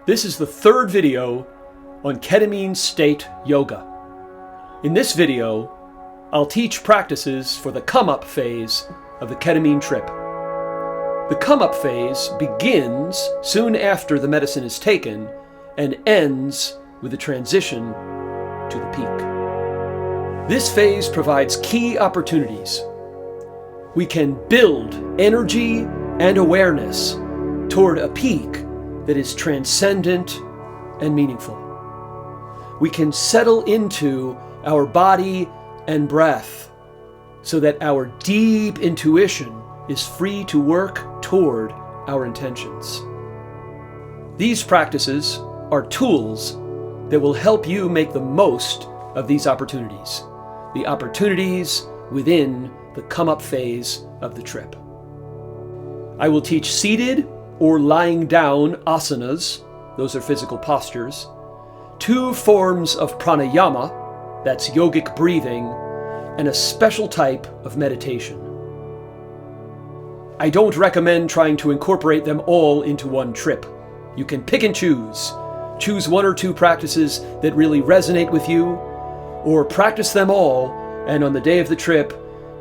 This is the third video on ketamine state yoga. In this video, I'll teach practices for the come-up phase of the ketamine trip. The come-up phase begins soon after the medicine is taken and ends with the transition to the peak. This phase provides key opportunities. We can build energy and awareness toward a peak that is transcendent and meaningful. We can settle into our body and breath so that our deep intuition is free to work toward our intentions. These practices are tools that will help you make the most of these opportunities, the opportunities within the come-up phase of the trip. I will teach seated or lying down asanas, those are physical postures, 2 forms of pranayama, that's yogic breathing, and a special type of meditation. I don't recommend trying to incorporate them all into one trip. You can pick and choose. Choose 1 or 2 practices that really resonate with you, or practice them all, and on the day of the trip,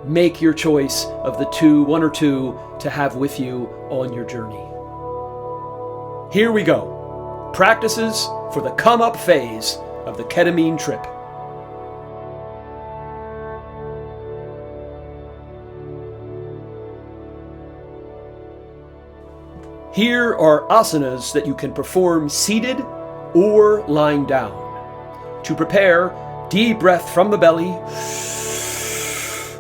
make your choice of the 1 or 2 to have with you on your journey. Here we go. Practices for the come-up phase of the ketamine trip. Here are asanas that you can perform seated or lying down. To prepare, deep breath from the belly,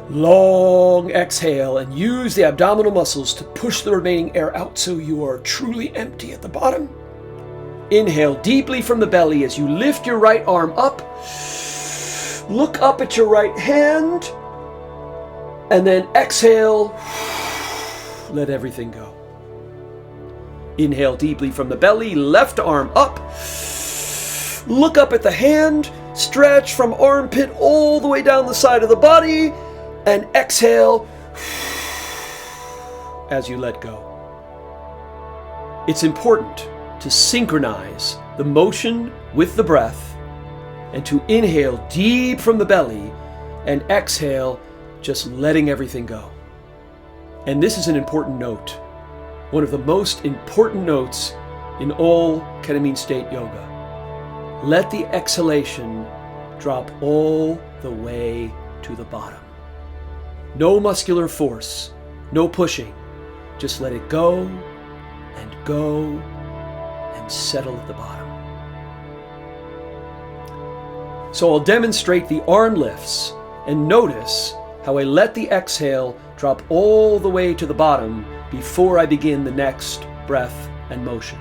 long exhale, and use the abdominal muscles to push the remaining air out so you are truly empty at the bottom. Inhale deeply from the belly as you lift your right arm up. Look up at your right hand, and then exhale, let everything go. Inhale deeply from the belly, left arm up. Look up at the hand, stretch from armpit all the way down the side of the body, and exhale as you let go. It's important to synchronize the motion with the breath and to inhale deep from the belly and exhale, just letting everything go. And this is an important note, one of the most important notes in all ketamine state yoga. Let the exhalation drop all the way to the bottom. No muscular force, no pushing. Just let it go and settle at the bottom. So I'll demonstrate the arm lifts and notice how I let the exhale drop all the way to the bottom before I begin the next breath and motion.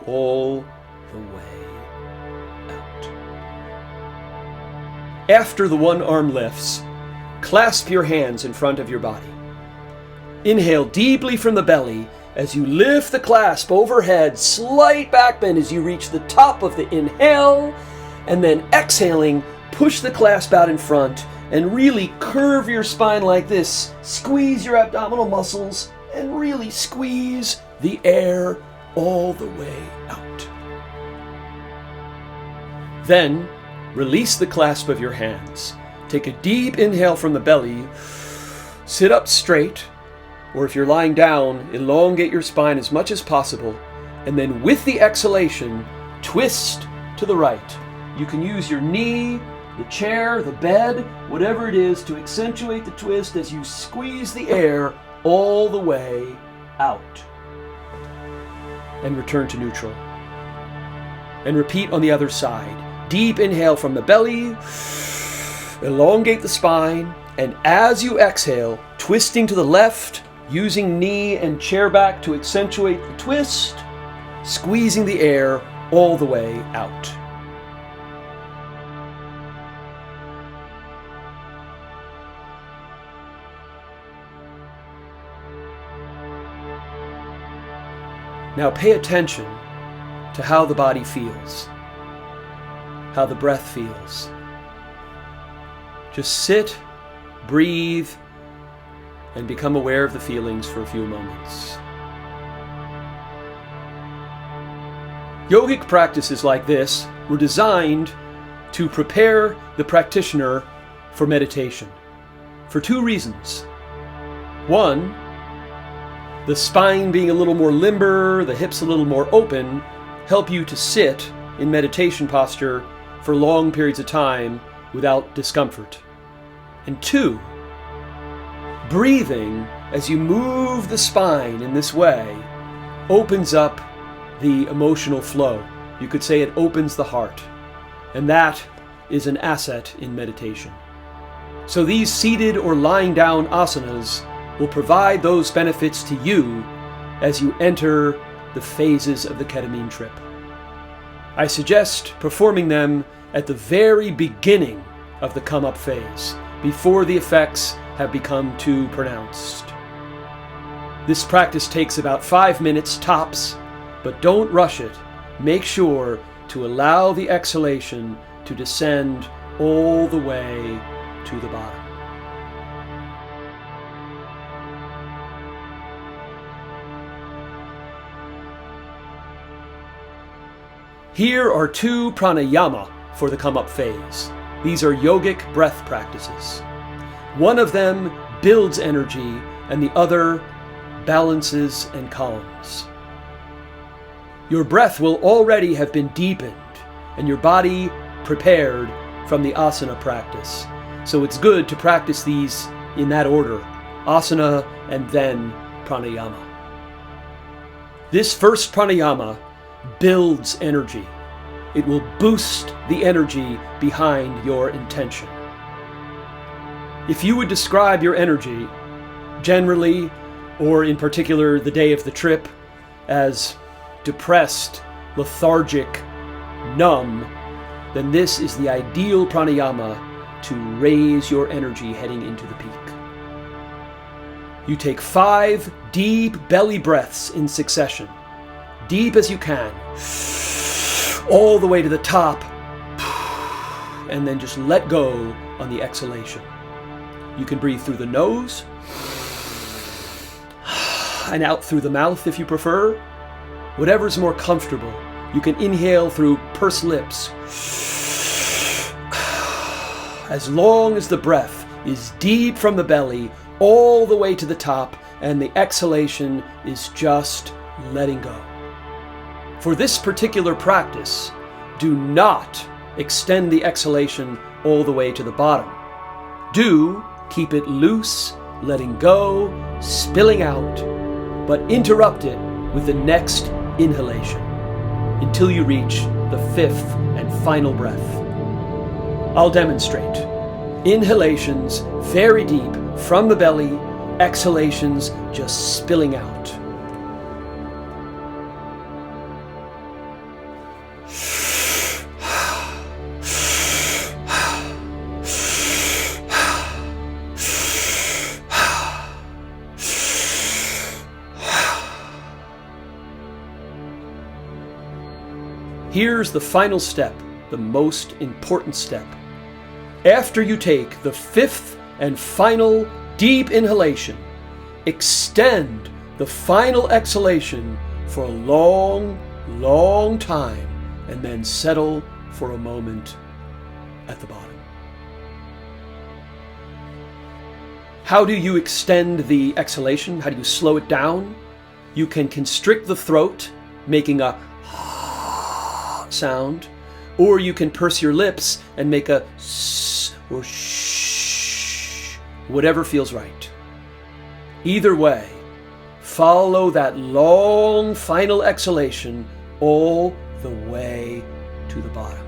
All the way out. After the one arm lifts, clasp your hands in front of your body. Inhale deeply from the belly as you lift the clasp overhead, slight back bend as you reach the top of the inhale, and then exhaling, push the clasp out in front and really curve your spine like this. Squeeze your abdominal muscles and really squeeze the air all the way out. Then, release the clasp of your hands. Take a deep inhale from the belly. Sit up straight, or if you're lying down, elongate your spine as much as possible. And then with the exhalation, twist to the right. You can use your knee, the chair, the bed, whatever it is to accentuate the twist as you squeeze the air all the way out. And return to neutral. And repeat on the other side. Deep inhale from the belly, elongate the spine, and as you exhale, Twisting to the left, using knee and chair back to accentuate the twist, squeezing the air all the way out. Now pay attention to how the body feels, how the breath feels. Just sit, breathe, and become aware of the feelings for a few moments. Yogic practices like this were designed to prepare the practitioner for meditation for two reasons. One, the spine being a little more limber, the hips a little more open, help you to sit in meditation posture for long periods of time without discomfort. And two, breathing as you move the spine in this way opens up the emotional flow. You could say it opens the heart. And that is an asset in meditation. So these seated or lying down asanas will provide those benefits to you as you enter the phases of the ketamine trip. I suggest performing them at the very beginning of the come-up phase, before the effects have become too pronounced. This practice takes about 5 minutes tops, but don't rush it. Make sure to allow the exhalation to descend all the way to the bottom. Here are 2 pranayama for the come-up phase. These are yogic breath practices. One of them builds energy and the other balances and calms. Your breath will already have been deepened and your body prepared from the asana practice. So it's good to practice these in that order, asana and then pranayama. This first pranayama builds energy. It will boost the energy behind your intention. If you would describe your energy, generally, or in particular the day of the trip, as depressed, lethargic, numb, then this is the ideal pranayama to raise your energy heading into the peak. You take 5 deep belly breaths in succession, deep as you can, all the way to the top, and then just let go on the exhalation. You can breathe through the nose and out through the mouth if you prefer. Whatever's more comfortable. You can inhale through pursed lips. As long as the breath is deep from the belly all the way to the top and the exhalation is just letting go. For this particular practice, do not extend the exhalation all the way to the bottom. Do keep it loose, letting go, spilling out, but interrupt it with the next inhalation until you reach the 5th and final breath. I'll demonstrate. Inhalations very deep from the belly, exhalations just spilling out. Here's the final step, the most important step. After you take the 5th and final deep inhalation, extend the final exhalation for a long, long time, and then settle for a moment at the bottom. How do you extend the exhalation? How do you slow it down? You can constrict the throat, making a sound, or you can purse your lips and make a s or shh, whatever feels right. Either way, follow that long final exhalation all the way to the bottom.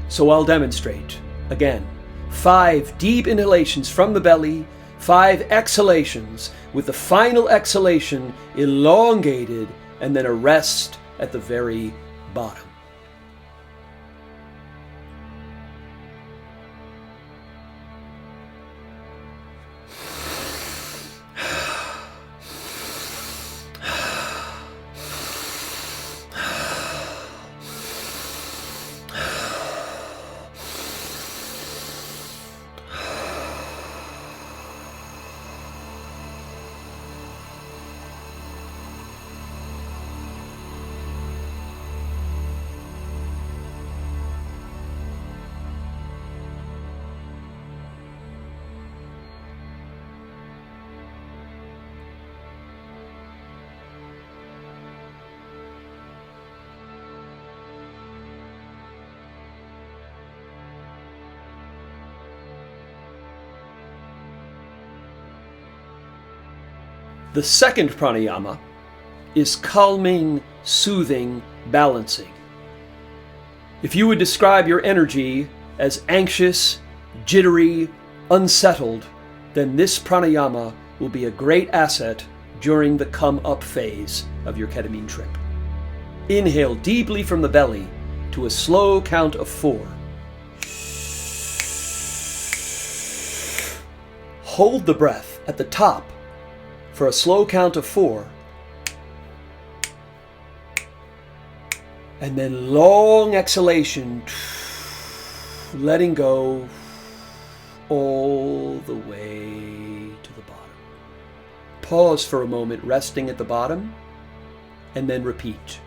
So I'll demonstrate. Again, 5 deep inhalations from the belly, 5 exhalations, with the final exhalation elongated and then a rest at the very bottom. The second pranayama is calming, soothing, balancing. If you would describe your energy as anxious, jittery, unsettled, then this pranayama will be a great asset during the come-up phase of your ketamine trip. Inhale deeply from the belly to a slow count of 4. Hold the breath at the top for a slow count of 4, and then long exhalation, letting go all the way to the bottom. Pause for a moment, resting at the bottom, and then repeat.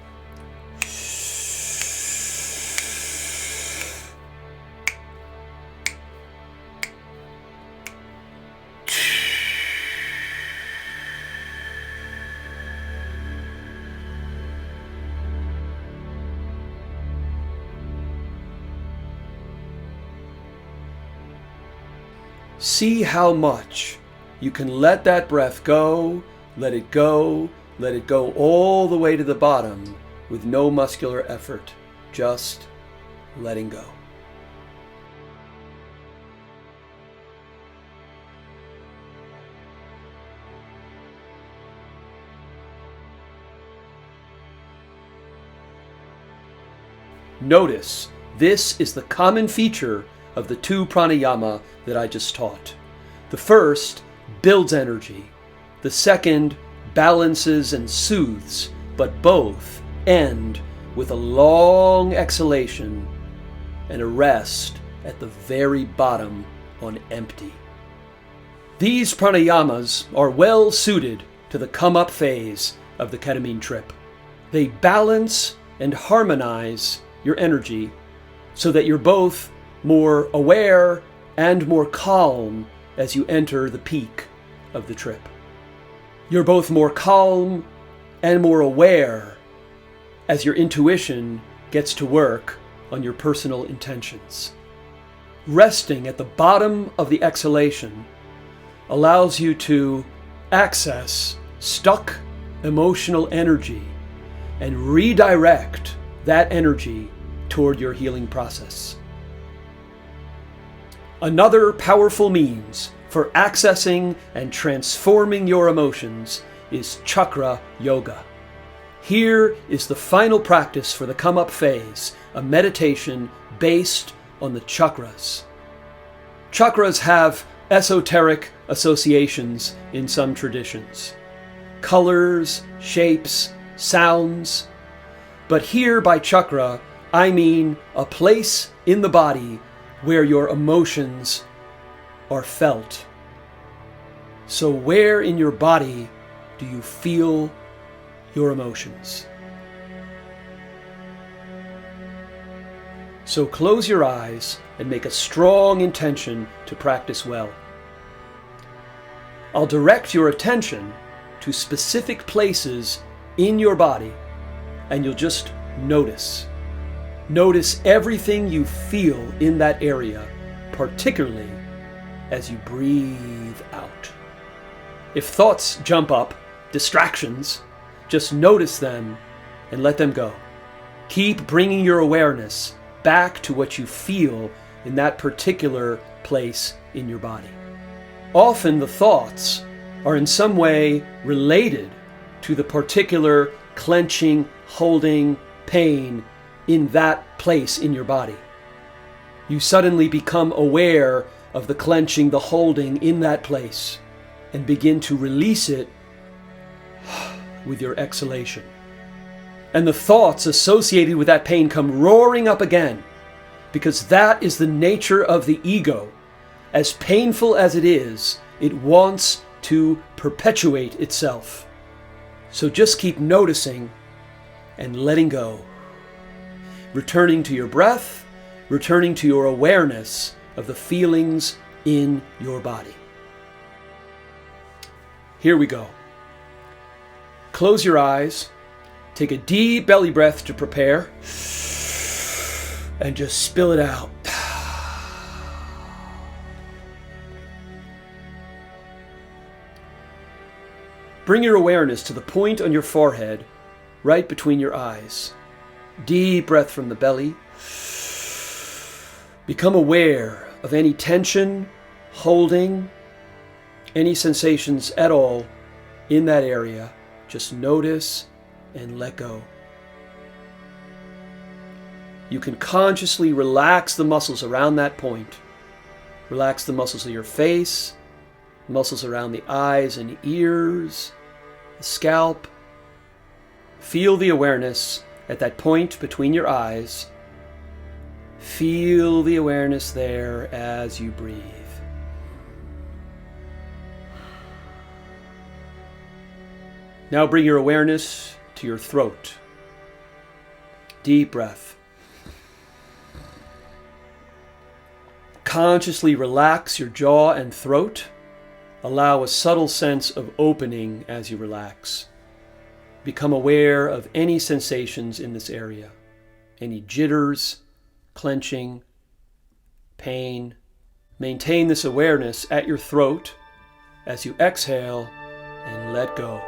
See how much you can let that breath go, let it go all the way to the bottom with no muscular effort, just letting go. Notice, this is the common feature of the 2 pranayama that I just taught. The first builds energy. The second balances and soothes, but both end with a long exhalation and a rest at the very bottom on empty. These pranayamas are well suited to the come-up phase of the ketamine trip. They balance and harmonize your energy so that you're both more aware and more calm as you enter the peak of the trip. You're both more calm and more aware as your intuition gets to work on your personal intentions. Resting at the bottom of the exhalation allows you to access stuck emotional energy and redirect that energy toward your healing process. Another powerful means for accessing and transforming your emotions is chakra yoga. Here is the final practice for the come-up phase, a meditation based on the chakras. Chakras have esoteric associations in some traditions. Colors, shapes, sounds. But here by chakra, I mean a place in the body where your emotions are felt. So where in your body do you feel your emotions? So close your eyes and make a strong intention to practice well. I'll direct your attention to specific places in your body, and you'll just notice. Notice everything you feel in that area, particularly as you breathe out. If thoughts jump up, distractions, just notice them and let them go. Keep bringing your awareness back to what you feel in that particular place in your body. Often the thoughts are in some way related to the particular clenching, holding, pain in that place in your body. You suddenly become aware of the clenching, the holding in that place, and begin to release it with your exhalation. And the thoughts associated with that pain come roaring up again, because that is the nature of the ego. As painful as it is, it wants to perpetuate itself. So just keep noticing and letting go. Returning to your breath, returning to your awareness of the feelings in your body. Here we go. Close your eyes. Take a deep belly breath to prepare. And just spill it out. Bring your awareness to the point on your forehead, right between your eyes. Deep breath from the belly. Become aware of any tension, holding, any sensations at all in that area. Just notice and let go. You can consciously relax the muscles around that point. Relax the muscles of your face, muscles around the eyes and ears, the scalp. Feel the awareness at that point between your eyes. Feel the awareness there as you breathe. Now bring your awareness to your throat. Deep breath. Consciously relax your jaw and throat. Allow a subtle sense of opening as you relax. Become aware of any sensations in this area. Any jitters, clenching, pain. Maintain this awareness at your throat as you exhale and let go.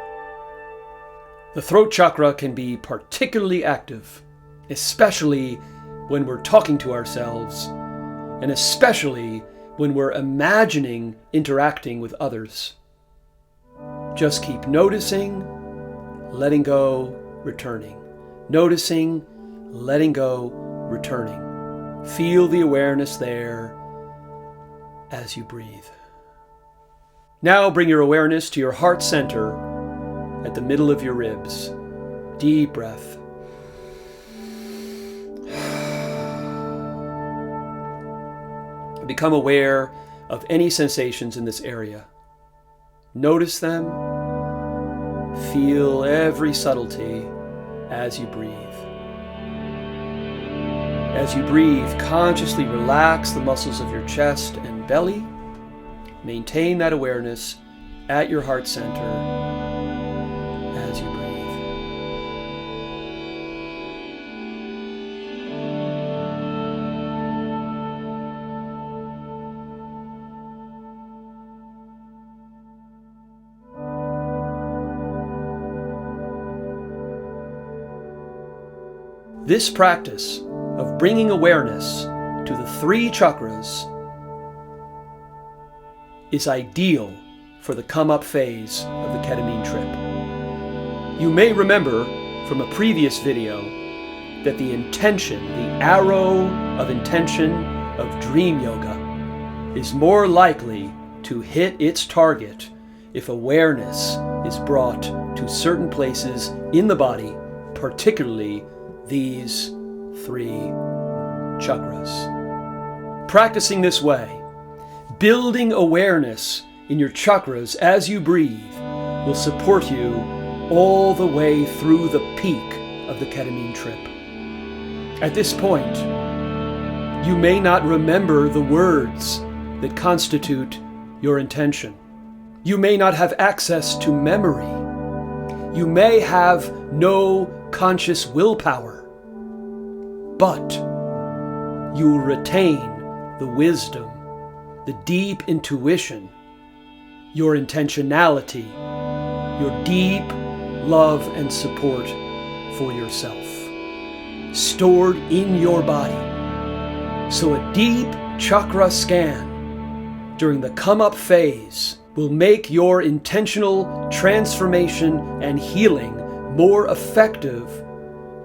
The throat chakra can be particularly active, especially when we're talking to ourselves, and especially when we're imagining interacting with others. Just keep noticing, letting go, returning. Noticing, letting go, returning. Feel the awareness there as you breathe. Now bring your awareness to your heart center at the middle of your ribs. Deep breath. Become aware of any sensations in this area. Notice them. Feel every subtlety as you breathe. As you breathe, consciously relax the muscles of your chest and belly. Maintain that awareness at your heart center as you breathe. This practice of bringing awareness to the 3 chakras is ideal for the come-up phase of the ketamine trip. You may remember from a previous video that the intention, the arrow of intention of dream yoga is more likely to hit its target if awareness is brought to certain places in the body, particularly these 3 chakras. Practicing this way, building awareness in your chakras as you breathe, will support you all the way through the peak of the ketamine trip. At this point, you may not remember the words that constitute your intention. You may not have access to memory. You may have no conscious willpower. But you'll retain the wisdom, the deep intuition, your intentionality, your deep love and support for yourself, stored in your body. So a deep chakra scan during the come-up phase will make your intentional transformation and healing more effective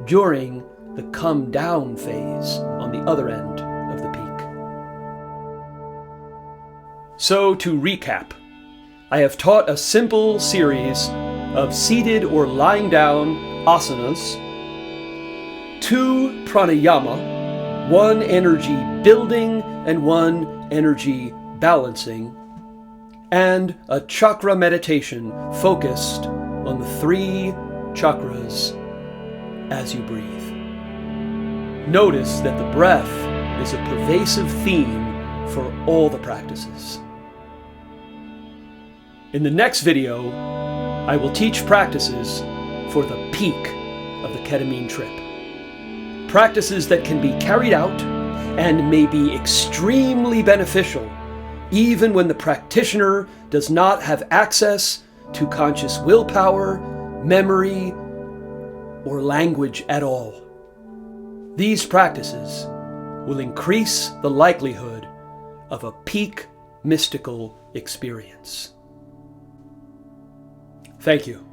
during the come-down phase on the other end of the peak. So to recap, I have taught a simple series of seated or lying down asanas, 2 pranayama, 1 energy building and 1 energy balancing, and a chakra meditation focused on the 3 chakras as you breathe. Notice that the breath is a pervasive theme for all the practices. In the next video, I will teach practices for the peak of the ketamine trip. Practices that can be carried out and may be extremely beneficial even when the practitioner does not have access to conscious willpower, memory, or language at all. These practices will increase the likelihood of a peak mystical experience. Thank you.